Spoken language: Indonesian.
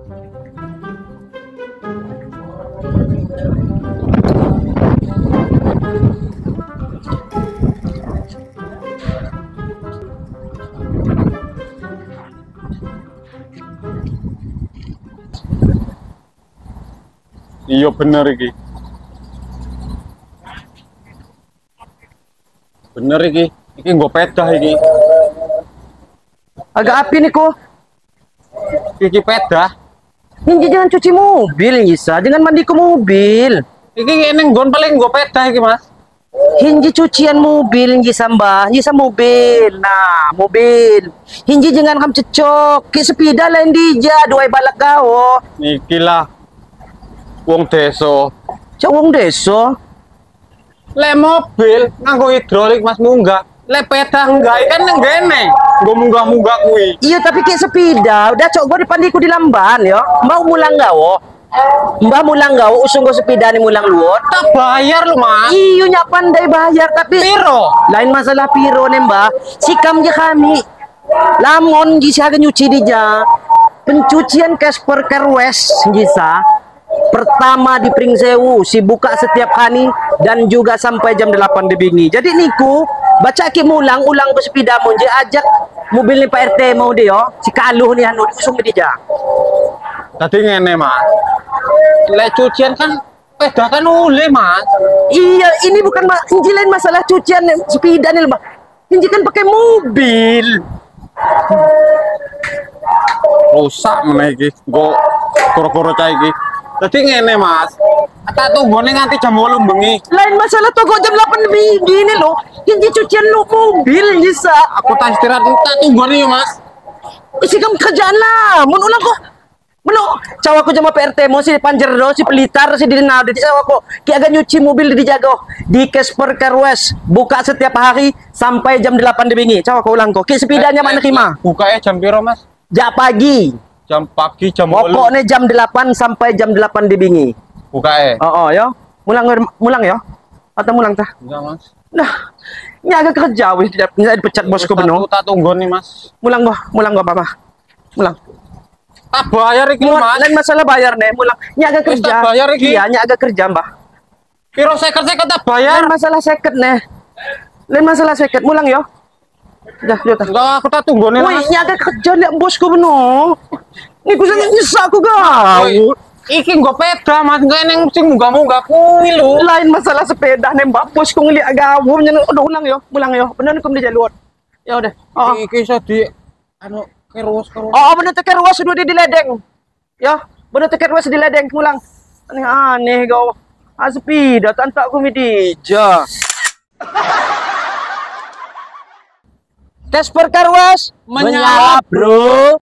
Iya bener iki. Bener iki. Iki nggo pedah iki. Agak api nih kok. Iki pedah. Ini jangan cuci mobil, Isa. Jangan mandi ke mobil. Iki ngene nggon paling nggo pedah iki, Mas. Hinji cucian mobil, Hinji sambah, Hinji mobil. Nah, mobil. Hinji jangan kamu cecok. Ki sepeda lain dija, dua balak kau. Niki lah. Wong desa. Cak wong desa. Le mobil nganggo hidrolik Mas munggah. Le pedah enggak kan nang gene. Nggo munggah-munggah kuwi. Iya, tapi kayak sepeda. Udah cok gua dipandiku di lamban ya. Mbak mulang gawo. Mbak mulang gawo usung gua sepeda nih mulang luot. Tak bayar lu, Mas. Iyo nyak pandai bayar tapi Piro? lain masalah piro nih mbak. Sikam je kami. Lamon ji siaga nyuci dija. Pencucian Casper Carwash jisa. Pertama di Pringsewu, si buka setiap hari dan juga sampai jam 8 di bingi. Jadi niku baca ki mulang ulang ke sepeda mun je ajak mobil ni Pak RT mau dia si kaluh ni anu usung dia. Tadi ngene, Mas. Le cucian kan pedah kan oleh, Mas. Iya, ini bukan ini lain masalah cucian sepeda nih, Mbak. Ini kan pakai mobil. Rusak meneh iki. Nggo koro-koro cah iki. Tadi ngene, Mas. Tak tunggone nganti jam 8 bengi. Lain masalah toko jam 8 gini loh. Ini cucian lu mobil bisa. Aku tak istirahat tak tunggone yo, Mas. Isi kamu kerjaan lah. Mun ulang kok. Meno, cawa aku jama PRT mau si Panjerdo, si Pelitar, si Dinau, di cawa kok. Ki agak nyuci mobil di jago di Casper Carwash. Buka setiap hari sampai jam 8 di bingi. Cawa kok ulang kok. Ki sepedanya mana kima? Bukanya jam piro, Mas? Jam pagi. Jam pagi jam 8. Pokoknya jam 8 sampai jam 8 di bingi. Bukanya. Oh, ya. Mulang ya? Atau mulang tah? Enggak, Mas. Nah, ini agak kerja wis tidak dipecat bosku beno. Tak tunggon nih, Mas. Mulang gua Papa. Mulang. Tak bayar iki, Mas. Lain masalah bayar nih, mulang. Ini agak Wis kerja. tak bayar iki. Iya, ini agak kerja, Mbah. Piro seket-seket tak bayar. Lain masalah seket nih. Lain masalah seket, mulang yo. Dah, yo tah. Enggak, aku tak tunggon nih, Woi, Mas. ini agak kerja nih bosku beno. Ini ku sangat nyesek aku gak. Iki nggo peda, Mas. Enggak neng sing munggah-munggah kuwi lho. Lain masalah sepeda nih, Mbak. Bosku ngeliat gawum udah ulang yo, mulang yo. Bener kum di jalur. Ya udah. Oh. Iki iso di anu kerus. Oh, bener teker ruas sudah di ledeng. Ya, bener teker ruas di ledeng mulang. Aneh kau. Sepeda tanpa aku midija. Casper Carwash Menyala, bro.